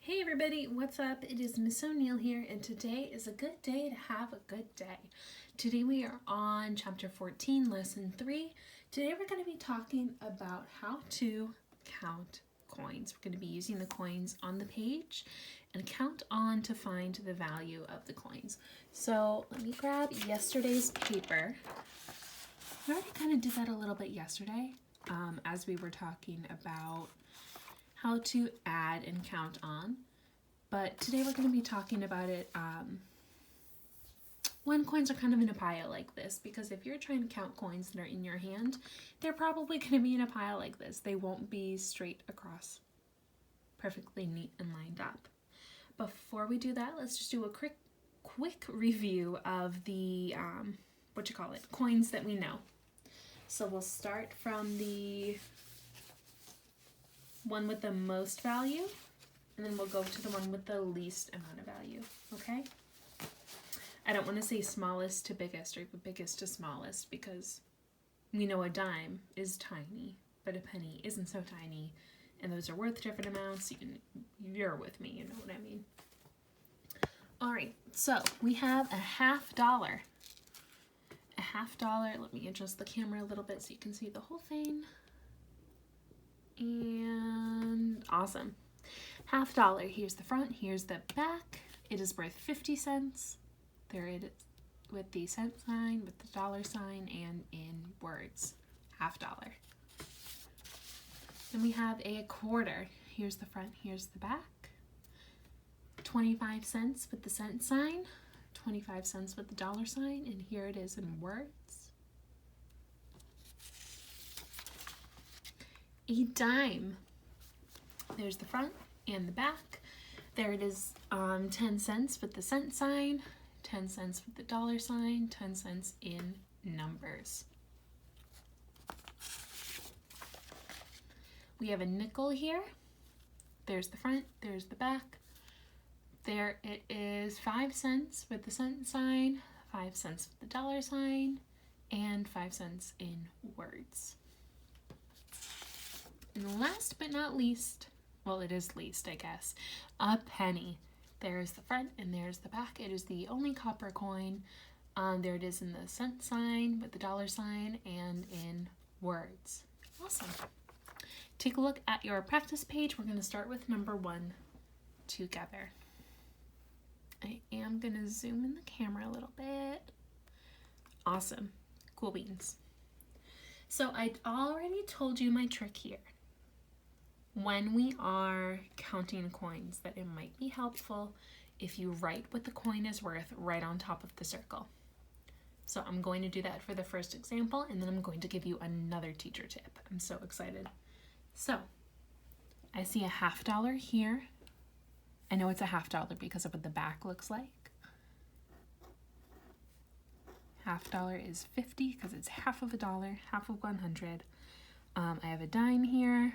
Hey everybody, what's up? It is Miss O'Neill here, and today is a good day to have a good day. Today we are on chapter 14, lesson 3. Today we're going to be talking about how to count coins. We're going to be using the coins on the page and count on to find the value of the coins. So let me grab yesterday's paper. I already kind of did that a little bit yesterday as we were talking about how to add and count on, but today we're going to be talking about it when coins are kind of in a pile like this, because if you're trying to count coins that are in your hand, they're probably going to be in a pile like this. They won't be straight across, perfectly neat and lined up. Before we do that, let's just do a quick review of the coins that we know. So we'll start from the one with the most value, and then we'll go to the one with the least amount of value, okay? I don't want to say smallest to biggest or biggest to smallest, because we know a dime is tiny, but a penny isn't so tiny, and those are worth different amounts. You're with me, you know what I mean. All right, so we have a $50. A $50, let me adjust the camera a little bit so you can see the whole thing. And awesome. $50. Here's the front, here's the back. It is worth 50 cents. There it is with the cent sign, with the dollar sign, and in words. $50. Then we have a quarter. Here's the front, here's the back. 25 cents with the cent sign, 25 cents with the dollar sign, and here it is in words. A dime. There's the front and the back. There it is, 10 cents with the cent sign, 10 cents with the dollar sign, 10 cents in numbers. We have a nickel here. There's the front, there's the back. There it is 5 cents with the cent sign, 5 cents with the dollar sign, and 5 cents in words. And last but not least, well, it is least, I guess, a penny. There's the front and there's the back. It is the only copper coin. There it is in the cent sign with the dollar sign and in words. Awesome. Take a look at your practice page. We're going to start with number 1 together. I am going to zoom in the camera a little bit. Awesome. Cool beans. So I already told you my trick here. When we are counting coins, that it might be helpful if you write what the coin is worth right on top of the circle. So I'm going to do that for the first example, and then I'm going to give you another teacher tip. I'm so excited. So I see a $50 here. I know it's a $50 because of what the back looks like. $50 is 50 because it's half of a dollar, half of 100. I have a dime here,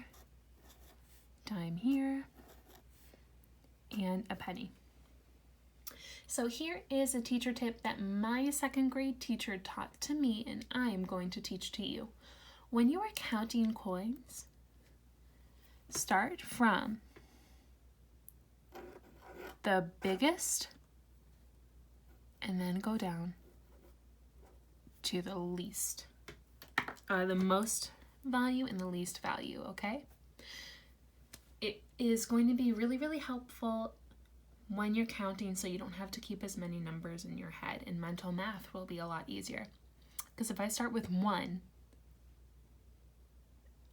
and a penny. So here is a teacher tip that my second grade teacher taught to me, and I am going to teach to you. When you are counting coins, start from the biggest and then go down to the least. The most value and the least value, okay? It is going to be really, really helpful when you're counting so you don't have to keep as many numbers in your head, and mental math will be a lot easier. Because if I start with 1,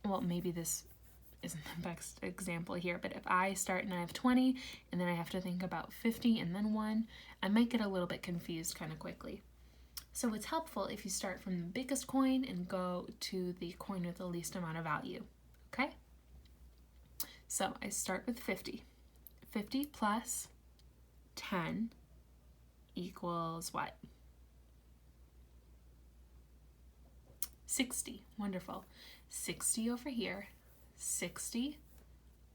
well, maybe this isn't the best example here, but if I start and I have 20 and then I have to think about 50 and then 1, I might get a little bit confused kind of quickly. So it's helpful if you start from the biggest coin and go to the coin with the least amount of value, okay? So I start with 50. 50 plus 10 equals what? 60. Wonderful. 60 over here. 60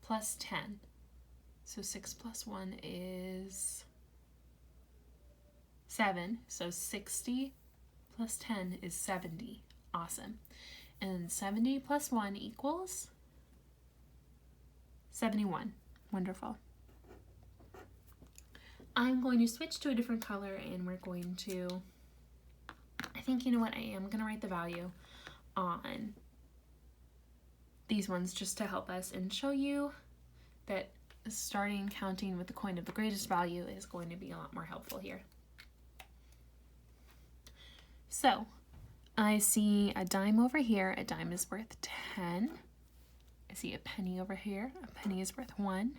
plus 10. So 6 plus 1 is 7. So 60 plus 10 is 70. Awesome. And 70 plus 1 equals 71. Wonderful. I'm going to switch to a different color and we're going to, I think, you know what, I am going to write the value on these ones just to help us and show you that starting counting with the coin of the greatest value is going to be a lot more helpful here. So I see a dime over here. A dime is worth 10. I see a penny over here. A penny is worth 1.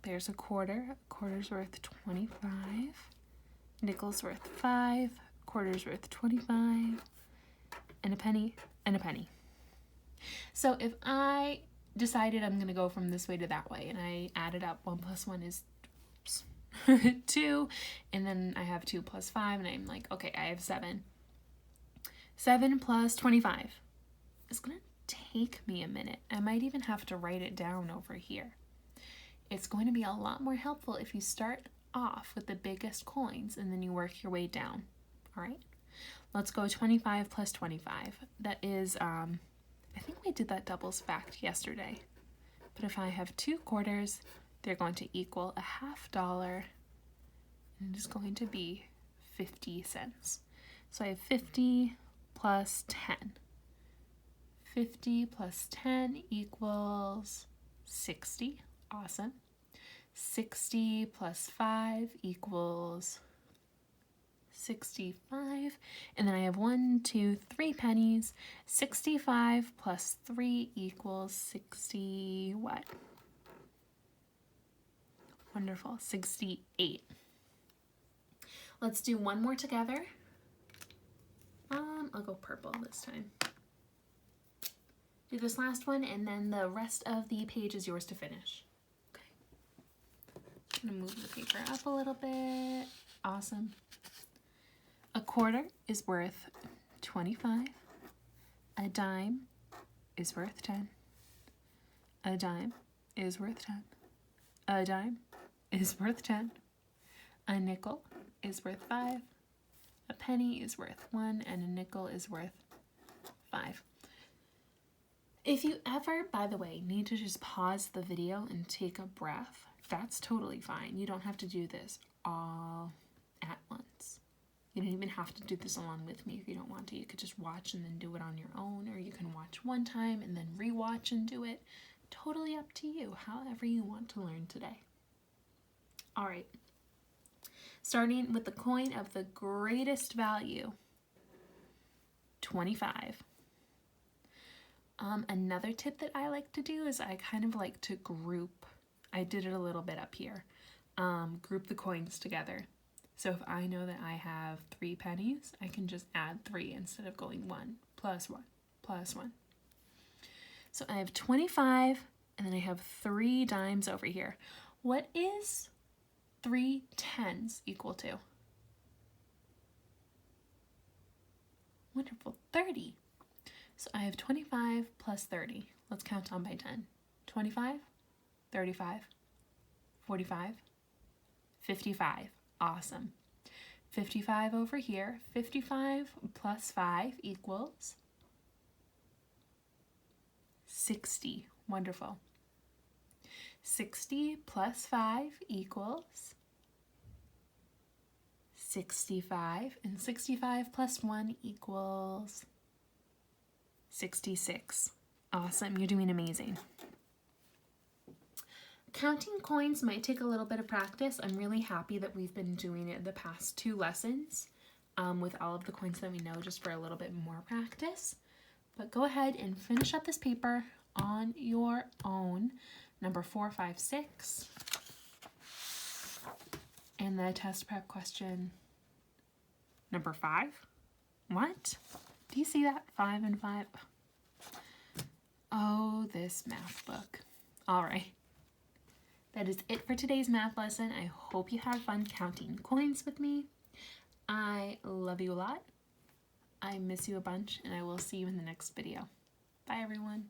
There's a quarter. A quarter's worth 25. Nickel's worth 5. Quarter's worth 25. And a penny and a penny. So if I decided I'm going to go from this way to that way and I added up 1 plus 1 is 2, and then I have 2 plus 5 and I'm like, okay, I have 7. 7 plus 25. It's going to take me a minute. I might even have to write it down over here. It's going to be a lot more helpful if you start off with the biggest coins and then you work your way down. All right, let's go 25 plus 25. That is, I think we did that doubles fact yesterday. But if I have 2 quarters, they're going to equal a $50, and it is going to be 50 cents. So I have 50 plus 10. 50 plus 10 equals 60. Awesome. 60 plus 5 equals 65. And then I have 1, 2, 3 pennies. 65 plus 3 equals 60 what? Wonderful. 68. Let's do one more together. I'll go purple this time. Do this last one, and then the rest of the page is yours to finish. Okay. I'm gonna move the paper up a little bit. Awesome. A quarter is worth 25. A dime is worth 10. A dime is worth 10. A dime is worth 10. A nickel is worth 5. A penny is worth 1, and a nickel is worth 5. If you ever, by the way, need to just pause the video and take a breath, that's totally fine. You don't have to do this all at once. You don't even have to do this along with me if you don't want to. You could just watch and then do it on your own, or you can watch one time and then rewatch and do it. Totally up to you, however you want to learn today. All right. Starting with the coin of the greatest value, 25. Another tip that I like to do is I kind of like to group. I did it a little bit up here. Group the coins together. So if I know that I have 3 pennies, I can just add 3 instead of going 1 plus 1 plus 1. So I have 25, and then I have 3 dimes over here. What is 3 tens equal to? Wonderful, 30. So I have 25 plus 30. Let's count on by 10. 25, 35, 45, 55. Awesome. 55 over here. 55 plus 5 equals 60. Wonderful. 60 plus 5 equals 65. And 65 plus 1 equals 66. Awesome. You're doing amazing. Counting coins might take a little bit of practice. I'm really happy that we've been doing it the past 2 lessons with all of the coins that we know, just for a little bit more practice. But go ahead and finish up this paper on your own. Number 4, 5, 6. And the test prep question number 5. What? Do you see that? 5 and 5. Oh, this math book. All right. That is it for today's math lesson. I hope you had fun counting coins with me. I love you a lot. I miss you a bunch, and I will see you in the next video. Bye, everyone.